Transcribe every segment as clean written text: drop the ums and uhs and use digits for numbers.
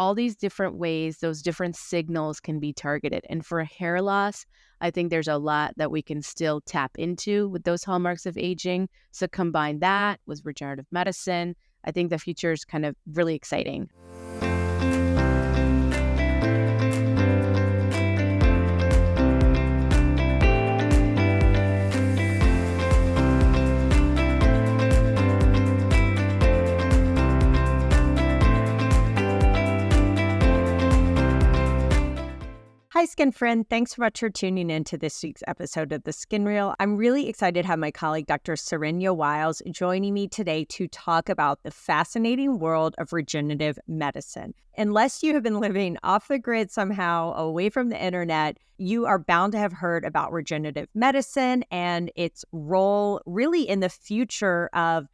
all these different ways those different signals can be targeted. And for hair loss, I think there's a lot that we can still tap into with those hallmarks of aging. So combine that with regenerative medicine. I think the future is kind of really exciting. Hi, Skin Friend. Thanks so much for tuning in to this week's episode of The Skin Reel. I'm really excited to have my colleague, Dr. Saranya Wyles, joining me today to talk about the fascinating world of regenerative medicine. Unless you have been living off the grid somehow, away from the internet, you are bound to have heard about regenerative medicine and its role really in the future of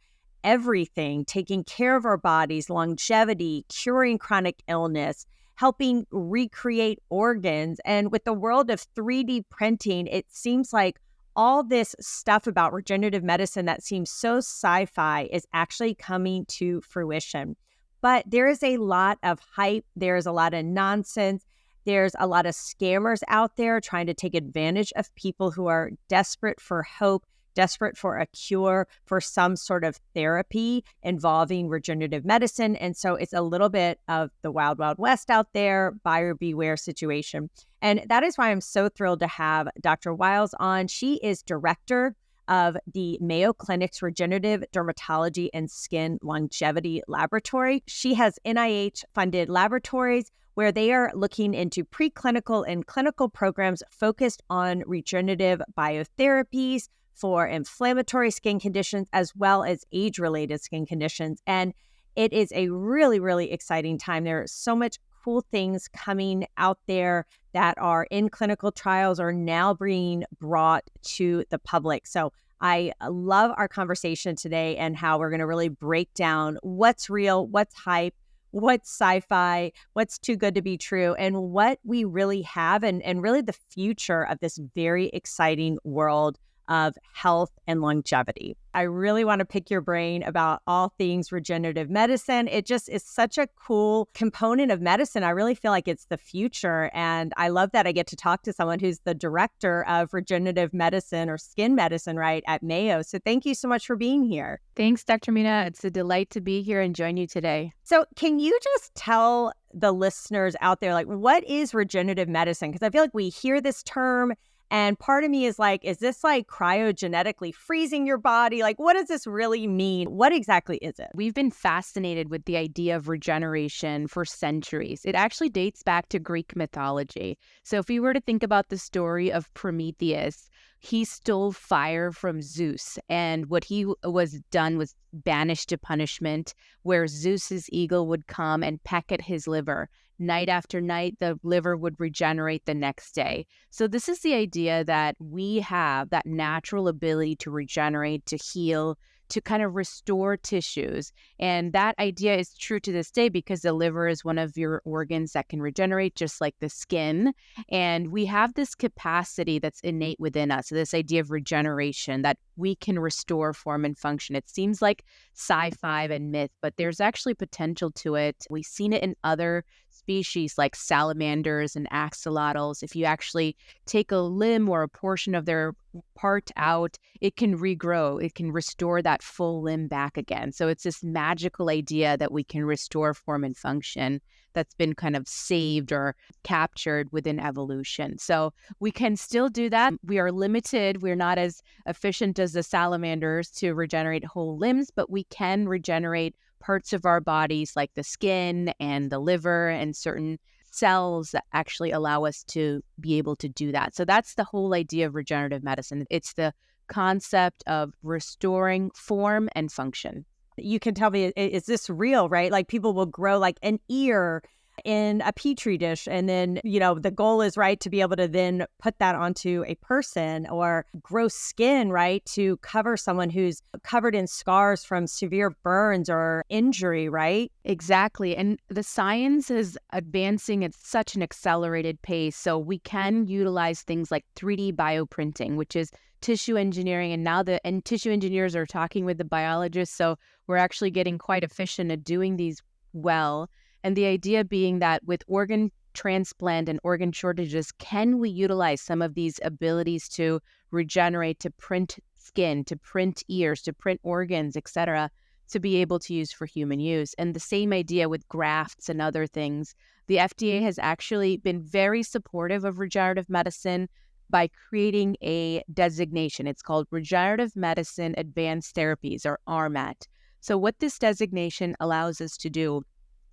everything, taking care of our bodies, longevity, curing chronic illness, helping recreate organs. And with the world of 3D printing, it seems like all this stuff about regenerative medicine that seems so sci-fi is actually coming to fruition. But there is a lot of hype. There's a lot of nonsense. There's a lot of scammers out there trying to take advantage of people who are desperate for hope, desperate for a cure, for some sort of therapy involving regenerative medicine. And so it's a little bit of the wild, wild west out there, buyer beware situation. And that is why I'm so thrilled to have Dr. Wyles on. She is director of the Mayo Clinic's Regenerative Dermatology and Skin Longevity Laboratory. She has NIH-funded laboratories where they are looking into preclinical and clinical programs focused on regenerative biotherapies for inflammatory skin conditions as well as age-related skin conditions. And it is a really, really exciting time. There are so much cool things coming out there that are in clinical trials or now being brought to the public. So I love our conversation today and how we're going to really break down what's real, what's hype, what's sci-fi, what's too good to be true, and what we really have and really the future of this very exciting world of health and longevity. I really want to pick your brain about all things regenerative medicine. It just is such a cool component of medicine. I really feel like it's the future. And I love that I get to talk to someone who's the director of regenerative medicine or skin medicine, right, at Mayo. So thank you so much for being here. Thanks, Dr. Mina. It's a delight to be here and join you today. So can you just tell the listeners out there, like, what is regenerative medicine? Because I feel like we hear this term and part of me is like, is this like cryogenetically freezing your body? Like, what does this really mean? What exactly is it? We've been fascinated with the idea of regeneration for centuries. It actually dates back to Greek mythology. So if we were to think about the story of Prometheus, he stole fire from Zeus, and what he was done was banished to punishment, where Zeus's eagle would come and peck at his liver. Night after night, the liver would regenerate the next day. So this is the idea that we have that natural ability to regenerate, to heal, to kind of restore tissues. And that idea is true to this day because the liver is one of your organs that can regenerate, just like the skin. And we have this capacity that's innate within us, this idea of regeneration, that we can restore form and function. It seems like sci-fi and myth, but there's actually potential to it. We've seen it in other species like salamanders and axolotls. If you actually take a limb or a portion of their part out, it can regrow. It can restore that full limb back again. So it's this magical idea that we can restore form and function that's been kind of saved or captured within evolution. So we can still do that. We are limited. We're not as efficient as the salamanders to regenerate whole limbs, but we can regenerate parts of our bodies like the skin and the liver and certain cells that actually allow us to be able to do that. So that's the whole idea of regenerative medicine. It's the concept of restoring form and function. You can tell me, is this real, right? Like people will grow like an ear in a petri dish. And then, the goal is, right, to be able to then put that onto a person, or grow skin, right, to cover someone who's covered in scars from severe burns or injury, right? Exactly. And the science is advancing at such an accelerated pace. So we can utilize things like 3D bioprinting, which is tissue engineering. And now and tissue engineers are talking with the biologists. So we're actually getting quite efficient at doing these well. And the idea being that with organ transplant and organ shortages, can we utilize some of these abilities to regenerate, to print skin, to print ears, to print organs, etc., to be able to use for human use? And the same idea with grafts and other things. The FDA has actually been very supportive of regenerative medicine by creating a designation. It's called Regenerative Medicine Advanced Therapies, or RMAT. So what this designation allows us to do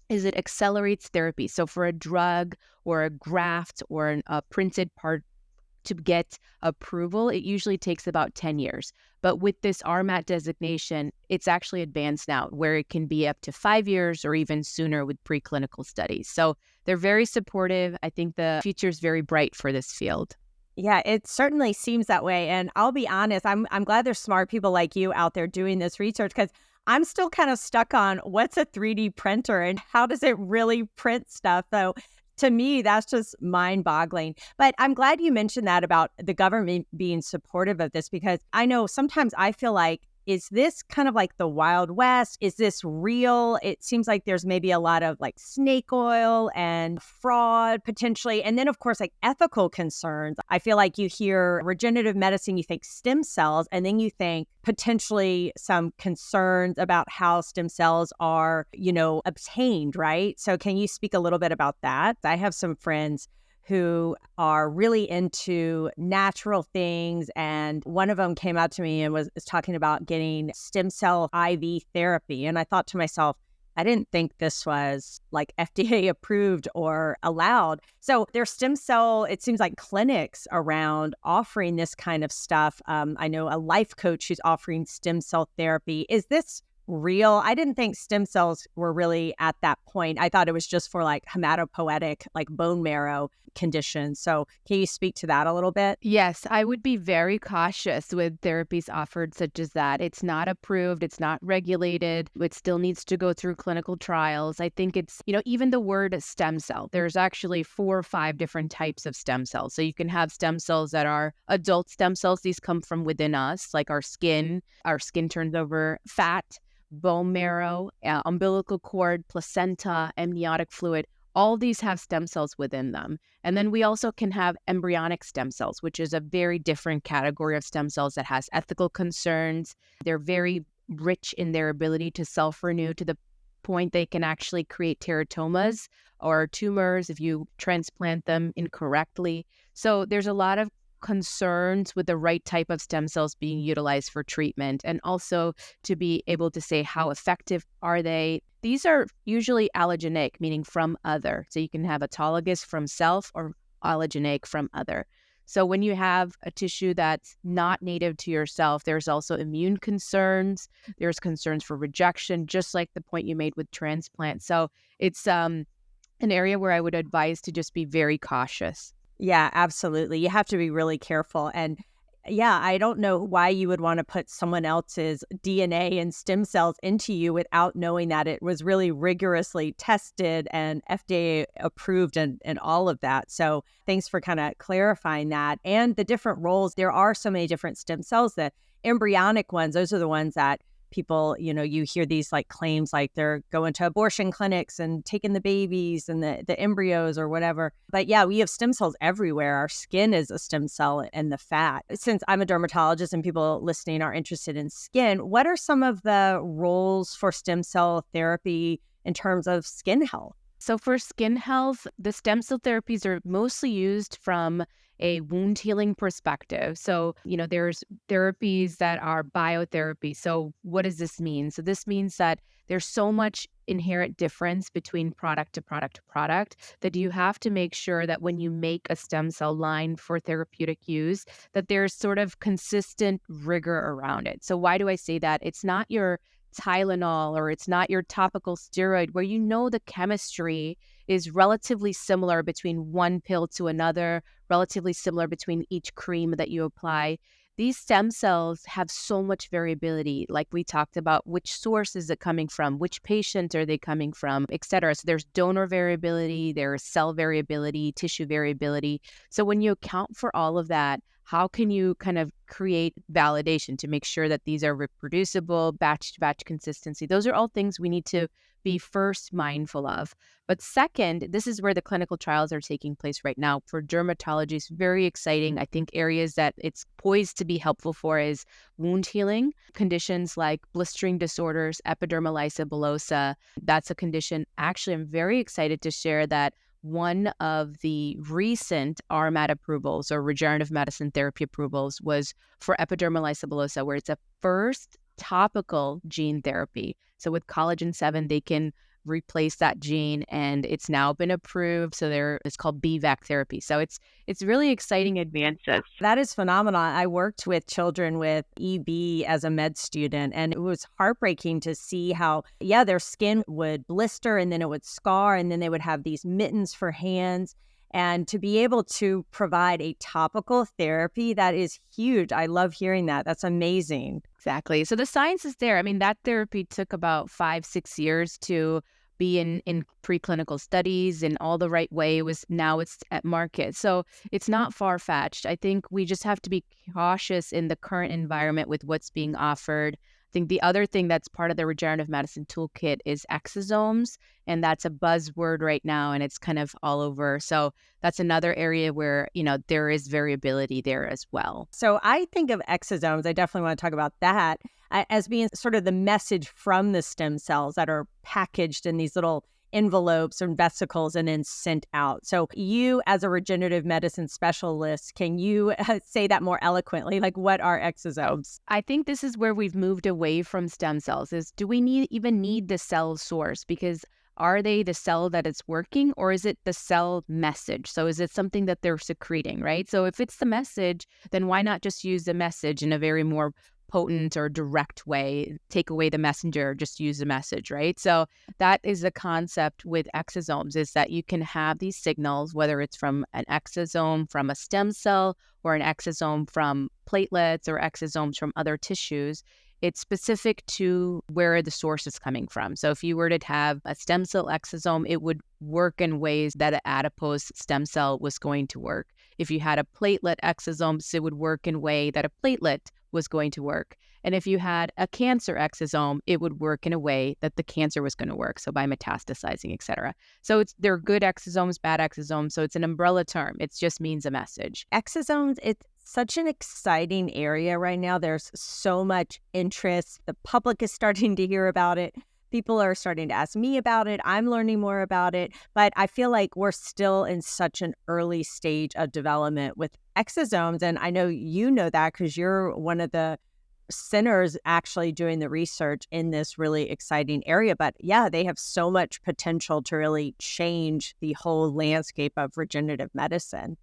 is it accelerates therapy. So for a drug or a graft or a printed part to get approval, it usually takes about 10 years. But with this RMAT designation, it's actually advanced now, where it can be up to 5 years or even sooner with preclinical studies. So they're very supportive. I think the future is very bright for this field. Yeah, it certainly seems that way. And I'll be honest, I'm glad there's smart people like you out there doing this research, because I'm still kind of stuck on what's a 3D printer and how does it really print stuff. So to me, that's just mind boggling. But I'm glad you mentioned that about the government being supportive of this, because I know sometimes I feel like, is this kind of like the Wild West? Is this real? It seems like there's maybe a lot of like snake oil and fraud potentially. And then, of course, like ethical concerns. I feel like you hear regenerative medicine, you think stem cells, and then you think potentially some concerns about how stem cells are, obtained, right? So can you speak a little bit about that? I have some friends who are really into natural things. And one of them came out to me and was talking about getting stem cell IV therapy. And I thought to myself, I didn't think this was like FDA approved or allowed. So there's stem cell, it seems like clinics around offering this kind of stuff. I know a life coach who's offering stem cell therapy. Is this real? I didn't think stem cells were really at that point. I thought it was just for like hematopoietic, like bone marrow conditions. So can you speak to that a little bit? Yes, I would be very cautious with therapies offered such as that. It's not approved, it's not regulated, it still needs to go through clinical trials. I think it's, even the word stem cell, there's actually 4 or 5 different types of stem cells. So you can have stem cells that are adult stem cells. These come from within us, like our skin. Our skin turns over fat, bone marrow, umbilical cord, placenta, amniotic fluid. All these have stem cells within them. And then we also can have embryonic stem cells, which is a very different category of stem cells that has ethical concerns. They're very rich in their ability to self-renew to the point they can actually create teratomas or tumors if you transplant them incorrectly. So there's a lot of concerns with the right type of stem cells being utilized for treatment, and also to be able to say how effective are they. These are usually allogeneic, meaning from other. So you can have autologous from self or allogeneic from other. So when you have a tissue that's not native to yourself, there's also immune concerns. There's concerns for rejection, just like the point you made with transplant. So it's an area where I would advise to just be very cautious. Yeah, absolutely. You have to be really careful. And yeah, I don't know why you would want to put someone else's DNA and stem cells into you without knowing that it was really rigorously tested and FDA approved and all of that. So thanks for kind of clarifying that. And the different roles, there are so many different stem cells. The embryonic ones, those are the ones that people, you hear these like claims like they're going to abortion clinics and taking the babies and the embryos or whatever. But yeah, we have stem cells everywhere. Our skin is a stem cell and the fat. Since I'm a dermatologist and people listening are interested in skin, what are some of the roles for stem cell therapy in terms of skin health? So for skin health, the stem cell therapies are mostly used from a wound healing perspective. So, there's therapies that are biotherapy. So what does this mean? So this means that there's so much inherent difference between product to product to product that you have to make sure that when you make a stem cell line for therapeutic use, that there's sort of consistent rigor around it. So why do I say that? It's not your Tylenol or it's not your topical steroid where the chemistry is relatively similar between one pill to another, relatively similar between each cream that you apply. These stem cells have so much variability, like we talked about, which source is it coming from, which patient are they coming from, et cetera. So there's donor variability, there's cell variability, tissue variability. So when you account for all of that, how can you kind of create validation to make sure that these are reproducible, batch to batch consistency? Those are all things we need to be first mindful of. But second, this is where the clinical trials are taking place right now. For dermatology, it's very exciting. I think areas that it's poised to be helpful for is wound healing, conditions like blistering disorders, epidermolysis bullosa. That's a condition. Actually, I'm very excited to share that one of the recent RMAT approvals or regenerative medicine therapy approvals was for epidermolysis bullosa, where it's a first topical gene therapy. So with collagen 7, they can replace that gene, and it's now been approved. So it's called BVAC therapy. So it's really exciting advances. That is phenomenal. I worked with children with EB as a med student, and it was heartbreaking to see how, their skin would blister and then it would scar, and then they would have these mittens for hands. And to be able to provide a topical therapy, that is huge. I love hearing that. That's amazing. Exactly. So the science is there. I mean, that therapy took about 5-6 years to be in preclinical studies in all the right way. Now it's at market. So it's not far-fetched. I think we just have to be cautious in the current environment with what's being offered. I think the other thing that's part of the regenerative medicine toolkit is exosomes, and that's a buzzword right now, and it's kind of all over. So that's another area where, there is variability there as well. So I think of exosomes, I definitely want to talk about that, as being sort of the message from the stem cells that are packaged in these little envelopes and vesicles and then sent out. So you, as a regenerative medicine specialist, can you say that more eloquently? Like, what are exosomes? I think this is where we've moved away from stem cells. Is do we even need the cell source? Because are they the cell that it's working, or is it the cell message? So is it something that they're secreting, right? So if it's the message, then why not just use the message in a very more potent or direct way? Take away the messenger, just use the message, right? So that is the concept with exosomes, is that you can have these signals, whether it's from an exosome from a stem cell or an exosome from platelets or exosomes from other tissues. It's specific to where the source is coming from. So if you were to have a stem cell exosome, it would work in ways that an adipose stem cell was going to work. If you had a platelet exosome, it would work in a way that a platelet was going to work. And if you had a cancer exosome, it would work in a way that the cancer was going to work. So by metastasizing, et cetera. So they're good exosomes, bad exosomes. So it's an umbrella term. It just means a message. Exosomes, it's such an exciting area right now. There's so much interest. The public is starting to hear about it. People are starting to ask me about it. I'm learning more about it. But I feel like we're still in such an early stage of development with exosomes. And I know you know that because you're one of the centers actually doing the research in this really exciting area. But they have so much potential to really change the whole landscape of regenerative medicine.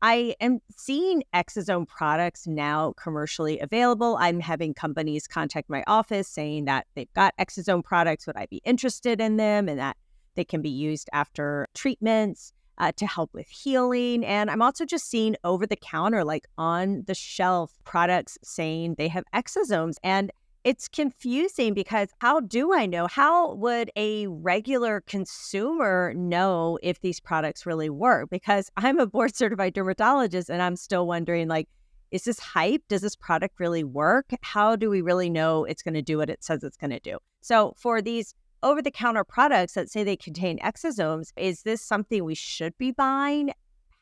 I am seeing exosome products now commercially available. I'm having companies contact my office saying that they've got exosome products. Would I be interested in them, and that they can be used after treatments to help with healing? And I'm also just seeing over the counter, like on the shelf, products saying they have exosomes. And it's confusing because how do I know? How would a regular consumer know if these products really work? Because I'm a board certified dermatologist and I'm still wondering, like, is this hype? Does this product really work? How do we really know it's going to do what it says it's going to do? So for these over-the-counter products that say they contain exosomes, is this something we should be buying?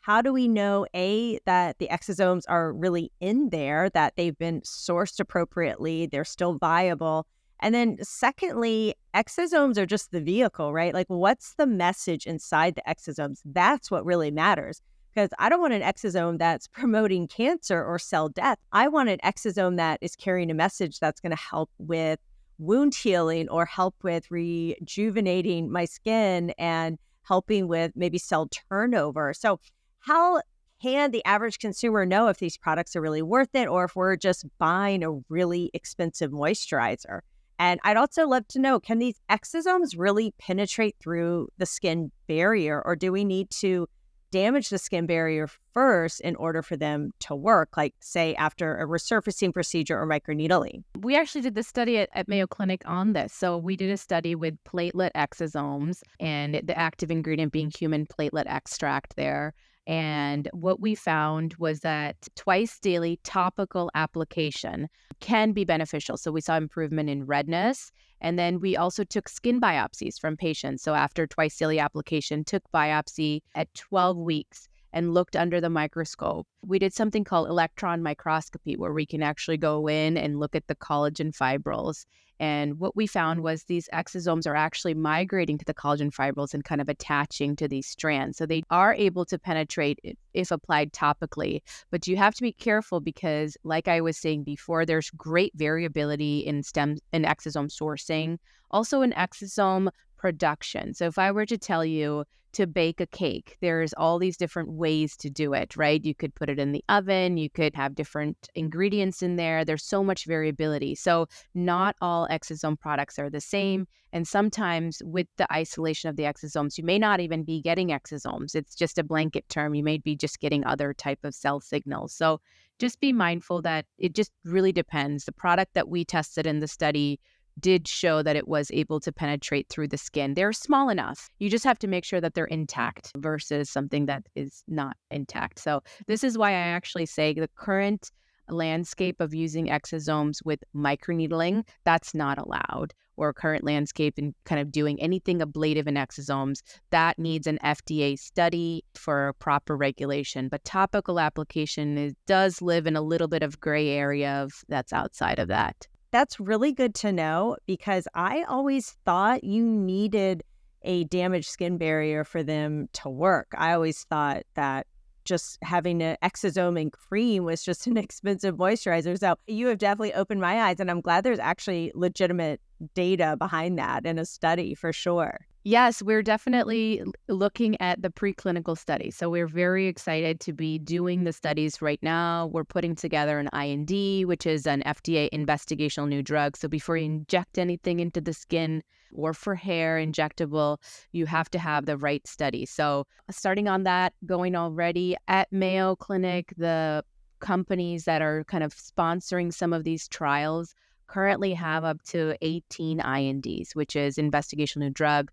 How do we know, A, that the exosomes are really in there, that they've been sourced appropriately, they're still viable? And then secondly, exosomes are just the vehicle, right? Like, what's the message inside the exosomes? That's what really matters. Because I don't want an exosome that's promoting cancer or cell death. I want an exosome that is carrying a message that's going to help with wound healing or help with rejuvenating my skin and helping with maybe cell turnover. So how can the average consumer know if these products are really worth it, or if we're just buying a really expensive moisturizer? And I'd also love to know, can these exosomes really penetrate through the skin barrier, or do we need to damage the skin barrier first in order for them to work, like, say, after a resurfacing procedure or microneedling? We actually did this study at Mayo Clinic on this. So we did a study with platelet exosomes and the active ingredient being human platelet extract there. And what we found was that twice daily topical application can be beneficial. So we saw improvement in redness. And then we also took skin biopsies from patients. So after twice daily application, took biopsy at 12 weeks and looked under the microscope. We did something called electron microscopy, where we can actually go in and look at the collagen fibrils. And what we found was these exosomes are actually migrating to the collagen fibrils and kind of attaching to these strands. So they are able to penetrate if applied topically. But you have to be careful because, like I was saying before, there's great variability in exosome sourcing, also in exosome production. So if I were to tell you to bake a cake, there's all these different ways to do it, right? You could put it in the oven, you could have different ingredients in there. There's so much variability. So not all exosome products are the same. And sometimes with the isolation of the exosomes, you may not even be getting exosomes. It's just a blanket term. You may be just getting other type of cell signals. So just be mindful that it just really depends. The product that we tested in the study did show that it was able to penetrate through the skin. They're small enough. You just have to make sure that they're intact versus something that is not intact. So this is why I actually say the current landscape of using exosomes with microneedling, that's not allowed. Or current landscape in kind of doing anything ablative in exosomes, that needs an FDA study for proper regulation. But topical application does live in a little bit of gray area of that's outside of that. That's really good to know because I always thought you needed a damaged skin barrier for them to work. I always thought that just having an exosome and cream was just an expensive moisturizer. So you have definitely opened my eyes, and I'm glad there's actually legitimate data behind that in a study for sure. Yes, we're definitely looking at the preclinical study. So we're very excited to be doing the studies right now. We're putting together an IND, which is an FDA investigational new drug. So before you inject anything into the skin or for hair injectable, you have to have the right study. So starting on that, going already at Mayo Clinic, the companies that are kind of sponsoring some of these trials currently have up to 18 INDs, which is investigational new drug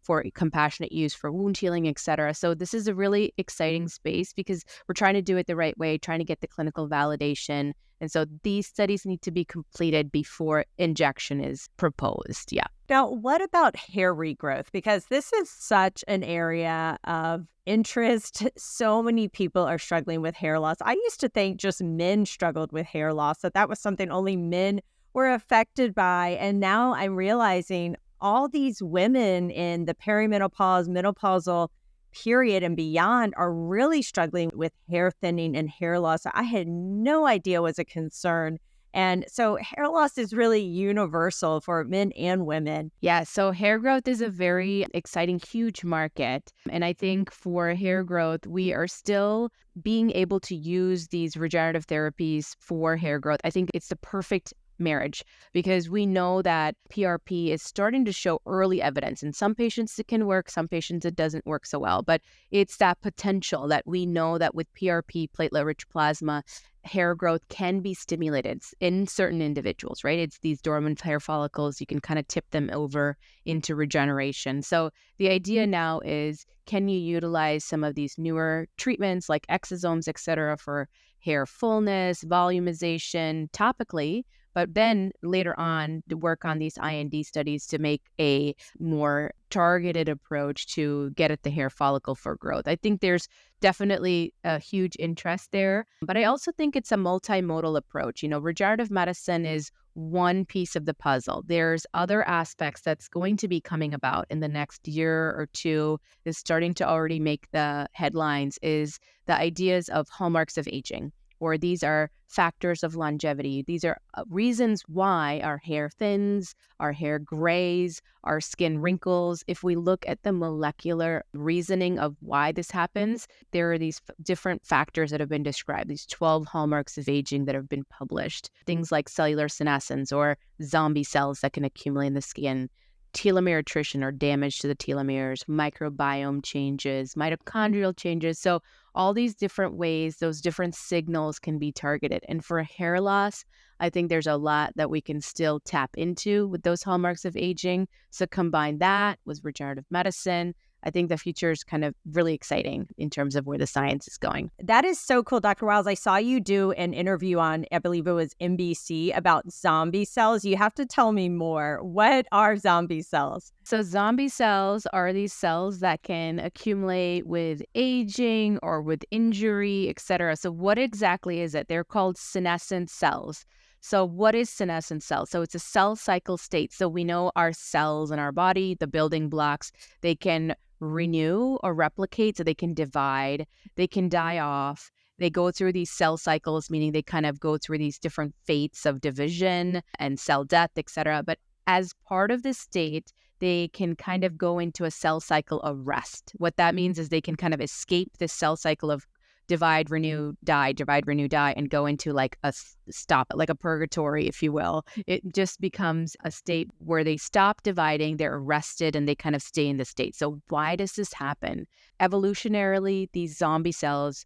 for compassionate use for wound healing, et cetera. So this is a really exciting space because we're trying to do it the right way, trying to get the clinical validation. And so these studies need to be completed before injection is proposed. Yeah. Now, what about hair regrowth? Because this is such an area of interest. So many people are struggling with hair loss. I used to think just men struggled with hair loss, that was something only men were affected by. And now I'm realizing all these women in the perimenopause, menopausal period and beyond are really struggling with hair thinning and hair loss. I had no idea was a concern. And so hair loss is really universal for men and women. Yeah, so hair growth is a very exciting, huge market. And I think for hair growth, we are still being able to use these regenerative therapies for hair growth. I think it's the perfect marriage because we know that PRP is starting to show early evidence. In some patients it can work, some patients it doesn't work so well, but it's that potential that we know that with PRP, platelet-rich plasma, hair growth can be stimulated in certain individuals, right? It's these dormant hair follicles. You can kind of tip them over into regeneration. So the idea now is, can you utilize some of these newer treatments like exosomes, et cetera, for hair fullness, volumization topically, but then later on to work on these IND studies to make a more targeted approach to get at the hair follicle for growth. I think there's definitely a huge interest there, but I also think it's a multimodal approach. Regenerative medicine is one piece of the puzzle. There's other aspects that's going to be coming about in the next year or two, is starting to already make the headlines, is the ideas of hallmarks of aging, or these are factors of longevity. These are reasons why our hair thins, our hair grays, our skin wrinkles. If we look at the molecular reasoning of why this happens, there are these different factors that have been described, these 12 hallmarks of aging that have been published. Things like cellular senescence or zombie cells that can accumulate in the skin, telomere attrition or damage to the telomeres, microbiome changes, mitochondrial changes. So all these different ways, those different signals can be targeted. And for hair loss, I think there's a lot that we can still tap into with those hallmarks of aging. So combine that with regenerative medicine. I think the future is kind of really exciting in terms of where the science is going. That is so cool, Dr. Wiles. I saw you do an interview on, I believe it was NBC, about zombie cells. You have to tell me more. What are zombie cells? So zombie cells are these cells that can accumulate with aging or with injury, etc. So what exactly is it? They're called senescent cells. So what is senescent cells? So it's a cell cycle state. So we know our cells in our body, the building blocks, they can renew or replicate, so they can divide, they can die off. They go through these cell cycles, meaning they kind of go through these different fates of division and cell death, etc. But as part of this state, they can kind of go into a cell cycle of rest. What that means is they can kind of escape this cell cycle of divide, renew, die, divide, renew, die, and go into like a stop, like a purgatory, if you will. It just becomes a state where they stop dividing, they're arrested, and they kind of stay in the state. So why does this happen? Evolutionarily, these zombie cells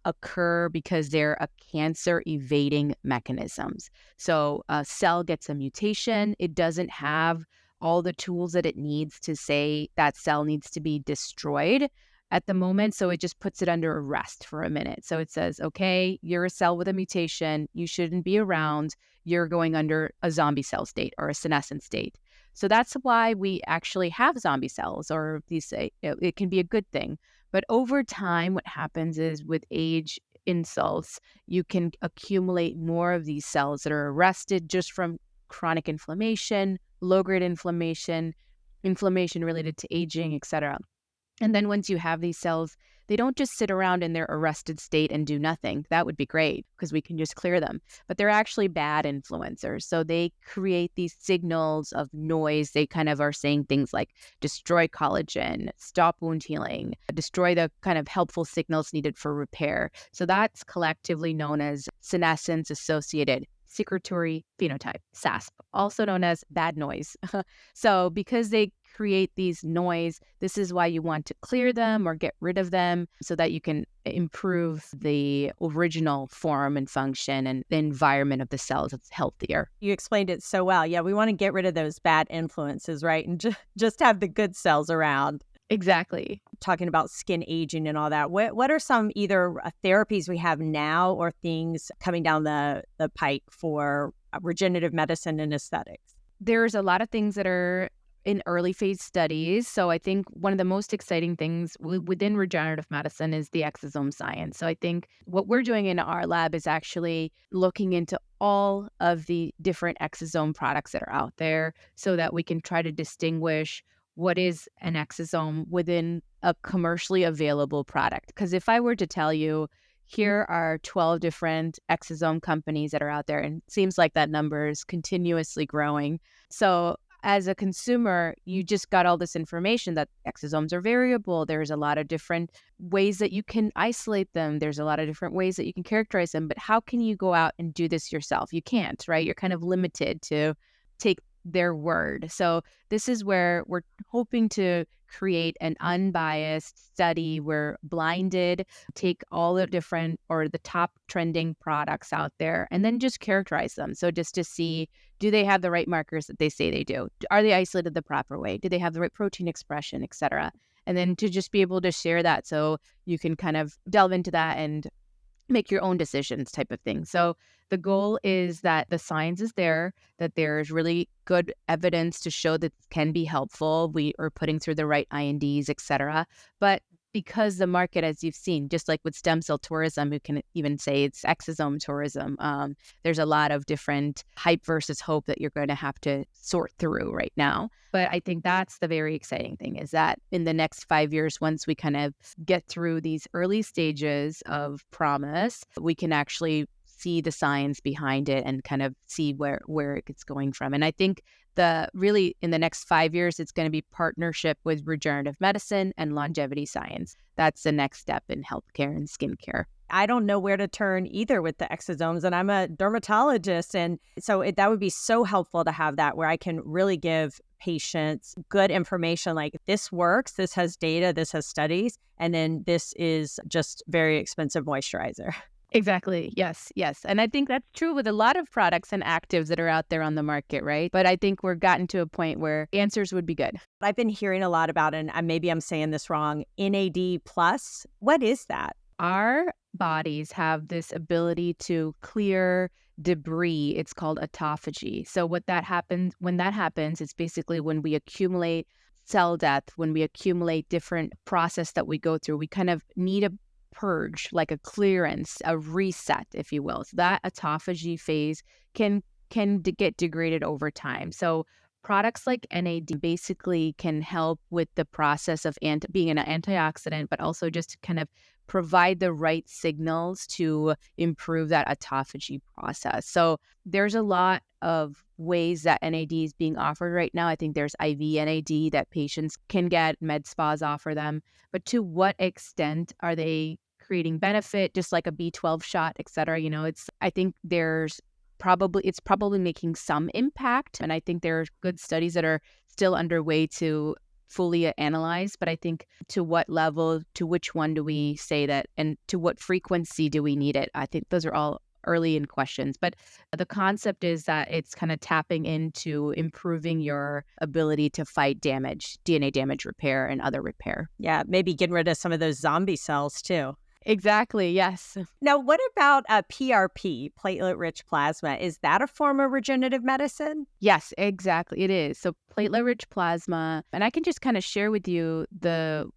occur because they're a cancer evading mechanisms. So a cell gets a mutation, it doesn't have all the tools that it needs to say that cell needs to be destroyed at the moment. So it just puts it under arrest for a minute. So it says, okay, you're a cell with a mutation. You shouldn't be around. You're going under a zombie cell state or a senescent state. So that's why we actually have zombie cells, or these say it can be a good thing. But over time, what happens is with age insults, you can accumulate more of these cells that are arrested just from chronic inflammation, low-grade inflammation, inflammation related to aging, etc. And then once you have these cells, they don't just sit around in their arrested state and do nothing. That would be great because we can just clear them. But they're actually bad influencers. So they create these signals of noise. They kind of are saying things like destroy collagen, stop wound healing, destroy the kind of helpful signals needed for repair. So that's collectively known as senescence associated secretory phenotype, SASP, also known as bad noise. So because they create these noise, this is why you want to clear them or get rid of them so that you can improve the original form and function and the environment of the cells that's healthier. You explained it so well. Yeah, we want to get rid of those bad influences, right? And just have the good cells around. Exactly. Talking about skin aging and all that, what are some either therapies we have now or things coming down the pike for regenerative medicine and aesthetics? There's a lot of things that are in early phase studies. So I think one of the most exciting things within regenerative medicine is the exosome science. So I think what we're doing in our lab is actually looking into all of the different exosome products that are out there so that we can try to distinguish what is an exosome within a commercially available product. Because if I were to tell you, here are 12 different exosome companies that are out there, and it seems like that number is continuously growing. So as a consumer, you just got all this information that exosomes are variable. There's a lot of different ways that you can isolate them. There's a lot of different ways that you can characterize them. But how can you go out and do this yourself? You can't, right? You're kind of limited to take their word. So this is where we're hoping to create an unbiased study. We're blinded, take all the different or the top trending products out there and then just characterize them. So just to see, do they have the right markers that they say they do? Are they isolated the proper way? Do they have the right protein expression, et cetera? And then to just be able to share that so you can kind of delve into that and make your own decisions type of thing. So the goal is that the science is there, that there's really good evidence to show that it can be helpful. We are putting through the right INDs, et cetera. But because the market, as you've seen, just like with stem cell tourism, you can even say it's exosome tourism. There's a lot of different hype versus hope that you're going to have to sort through right now. But I think that's the very exciting thing is that in the next 5 years, once we kind of get through these early stages of promise, we can actually see the science behind it and kind of see where it's going from. And I think really in the next 5 years, it's going to be partnership with regenerative medicine and longevity science. That's the next step in healthcare and skincare. I don't know where to turn either with the exosomes, and I'm a dermatologist. And so that would be so helpful to have that where I can really give patients good information like this works, this has data, this has studies, and then this is just very expensive moisturizer. Exactly. Yes. Yes. And I think that's true with a lot of products and actives that are out there on the market, right? But I think we're gotten to a point where answers would be good. I've been hearing a lot about, and maybe I'm saying this wrong, NAD plus. What is that? Our bodies have this ability to clear debris. It's called autophagy. So when that happens, it's basically when we accumulate cell death, when we accumulate different process that we go through, we kind of need a purge, like a clearance, a reset, if you will. So that autophagy phase can get degraded over time. So products like NAD basically can help with the process of being an antioxidant, but also just kind of provide the right signals to improve that autophagy process. So there's a lot of ways that NAD is being offered right now. I think there's IV NAD that patients can get, med spas offer them. But to what extent are they creating benefit, just like a B12 shot, et cetera? I think it's probably making some impact. And I think there are good studies that are still underway to fully analyze. But I think to what level, to which one do we say that, and to what frequency do we need it? I think those are all early in questions. But the concept is that it's kind of tapping into improving your ability to fight damage, DNA damage repair, and other repair. Yeah, maybe getting rid of some of those zombie cells too. Exactly. Yes. Now, what about PRP, platelet-rich plasma? Is that a form of regenerative medicine? Yes, exactly. It is. So platelet-rich plasma, and I can just kind of share with you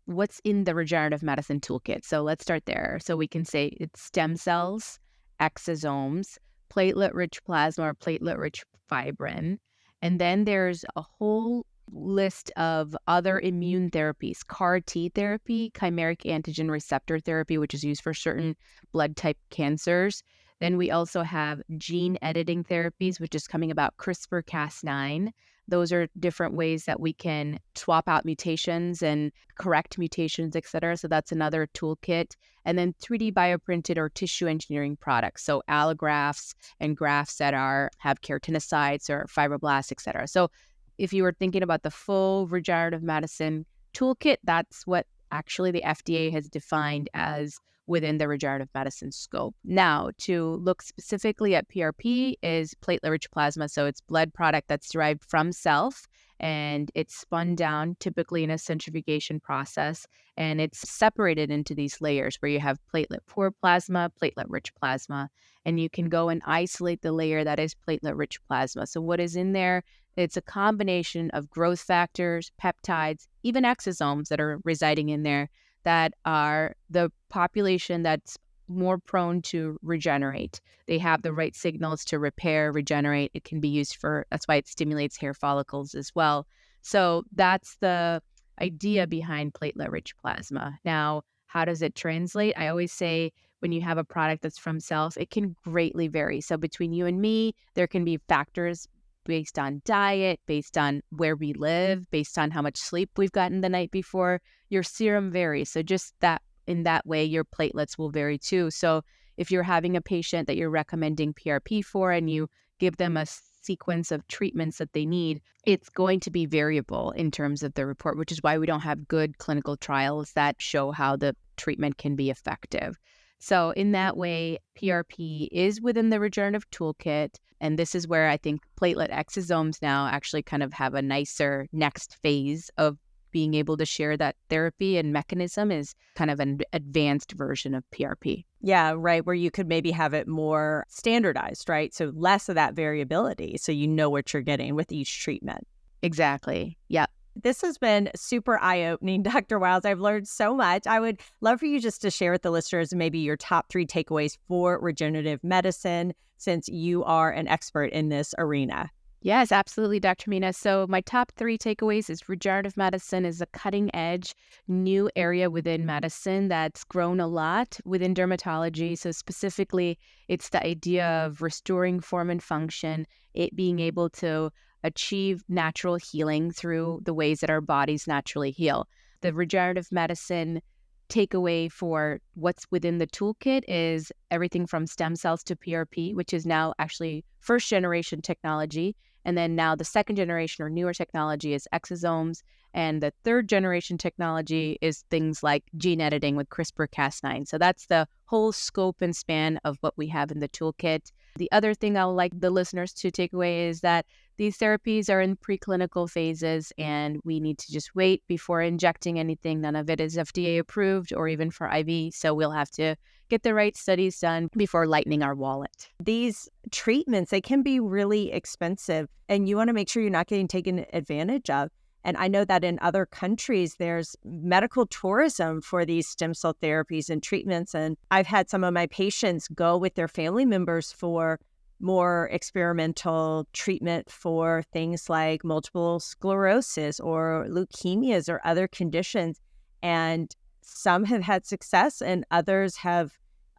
what's in the regenerative medicine toolkit. So let's start there. So we can say it's stem cells, exosomes, platelet-rich plasma or platelet-rich fibrin, and then there's a whole list of other immune therapies, CAR T therapy, chimeric antigen receptor therapy, which is used for certain blood type cancers. Then we also have gene editing therapies, which is coming about CRISPR-Cas9. Those are different ways that we can swap out mutations and correct mutations, et cetera. So that's another toolkit. And then 3D bioprinted or tissue engineering products. So allografts and grafts that have keratinocytes or fibroblasts, et cetera. So if you were thinking about the full regenerative medicine toolkit, that's what actually the FDA has defined as within the regenerative medicine scope. Now, to look specifically at PRP is platelet-rich plasma. So it's blood product that's derived from self, and it's spun down typically in a centrifugation process, and it's separated into these layers where you have platelet-poor plasma, platelet-rich plasma, and you can go and isolate the layer that is platelet-rich plasma. So what is in there? It's a combination of growth factors, peptides, even exosomes that are residing in there that are the population that's more prone to regenerate. They have the right signals to repair, regenerate. It can be used that's why it stimulates hair follicles as well. So that's the idea behind platelet-rich plasma. Now, how does it translate? I always say when you have a product that's from self, it can greatly vary. So between you and me, there can be factors based on diet, based on where we live, based on how much sleep we've gotten the night before. Your serum varies. So just that in that way, your platelets will vary too. So if you're having a patient that you're recommending PRP for and you give them a sequence of treatments that they need, it's going to be variable in terms of the report, which is why we don't have good clinical trials that show how the treatment can be effective. So in that way, PRP is within the regenerative toolkit. And this is where I think platelet exosomes now actually kind of have a nicer next phase of being able to share that therapy and mechanism is kind of an advanced version of PRP. Yeah, right. Where you could maybe have it more standardized, right? So less of that variability. So you know what you're getting with each treatment. Exactly. Yeah. This has been super eye-opening, Dr. Wyles. I've learned so much. I would love for you just to share with the listeners maybe your top 3 takeaways for regenerative medicine, since you are an expert in this arena. Yes, absolutely, Dr. Mina. So my top 3 takeaways is regenerative medicine is a cutting edge new area within medicine that's grown a lot within dermatology. So specifically, it's the idea of restoring form and function, it being able to achieve natural healing through the ways that our bodies naturally heal. The regenerative medicine takeaway for what's within the toolkit is everything from stem cells to PRP, which is now actually first generation technology. And then now the second generation or newer technology is exosomes. And the third generation technology is things like gene editing with CRISPR-Cas9. So that's the whole scope and span of what we have in the toolkit. The other thing I would like the listeners to take away is that these therapies are in preclinical phases, and we need to just wait before injecting anything. None of it is FDA approved or even for IV. So we'll have to get the right studies done before lightening our wallet. These treatments, they can be really expensive, and you want to make sure you're not getting taken advantage of. And I know that in other countries, there's medical tourism for these stem cell therapies and treatments. And I've had some of my patients go with their family members for more experimental treatment for things like multiple sclerosis or leukemias or other conditions. And some have had success and others have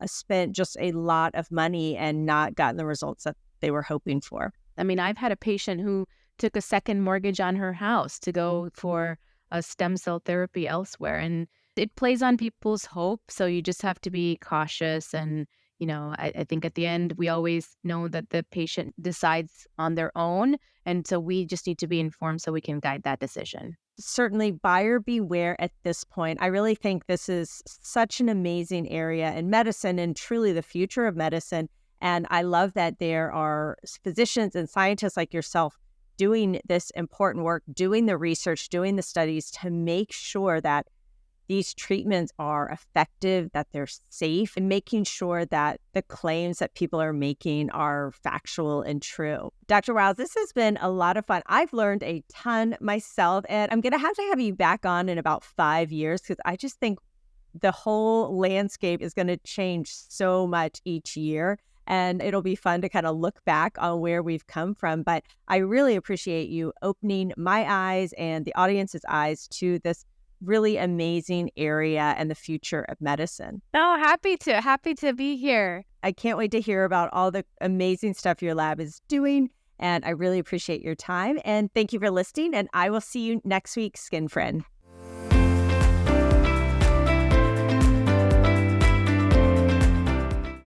spent just a lot of money and not gotten the results that they were hoping for. I mean, I've had a patient who took a second mortgage on her house to go for a stem cell therapy elsewhere. And it plays on people's hope. So you just have to be cautious. And, I think at the end, we always know that the patient decides on their own. And so we just need to be informed so we can guide that decision. Certainly buyer beware at this point. I really think this is such an amazing area in medicine and truly the future of medicine. And I love that there are physicians and scientists like yourself doing this important work, doing the research, doing the studies to make sure that these treatments are effective, that they're safe, and making sure that the claims that people are making are factual and true. Dr. Wyles, this has been a lot of fun. I've learned a ton myself, and I'm going to have you back on in about 5 years because I just think the whole landscape is going to change so much each year. And it'll be fun to kind of look back on where we've come from. But I really appreciate you opening my eyes and the audience's eyes to this really amazing area and the future of medicine. Oh, happy to be here. I can't wait to hear about all the amazing stuff your lab is doing. And I really appreciate your time. And thank you for listening. And I will see you next week, Skin Friend.